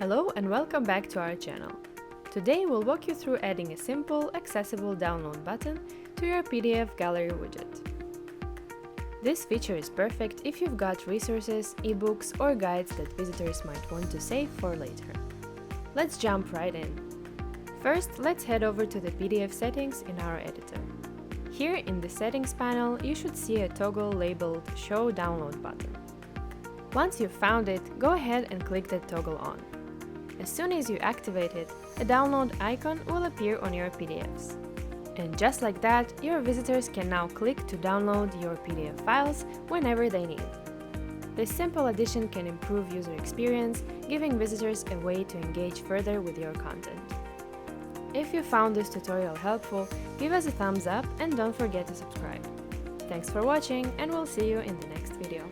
Hello and welcome back to our channel. Today we'll walk you through adding a simple, accessible download button to your PDF gallery widget. This feature is perfect if you've got resources, ebooks, or guides that visitors might want to save for later. Let's jump right in. First, let's head over to the PDF settings in our editor. Here in the settings panel, you should see a toggle labeled Show Download button. Once you've found it, go ahead and click that toggle on. As soon as you activate it, a download icon will appear on your PDFs. And just like that, your visitors can now click to download your PDF files whenever they need. This simple addition can improve user experience, giving visitors a way to engage further with your content. If you found this tutorial helpful, give us a thumbs up and don't forget to subscribe. Thanks for watching, and we'll see you in the next video.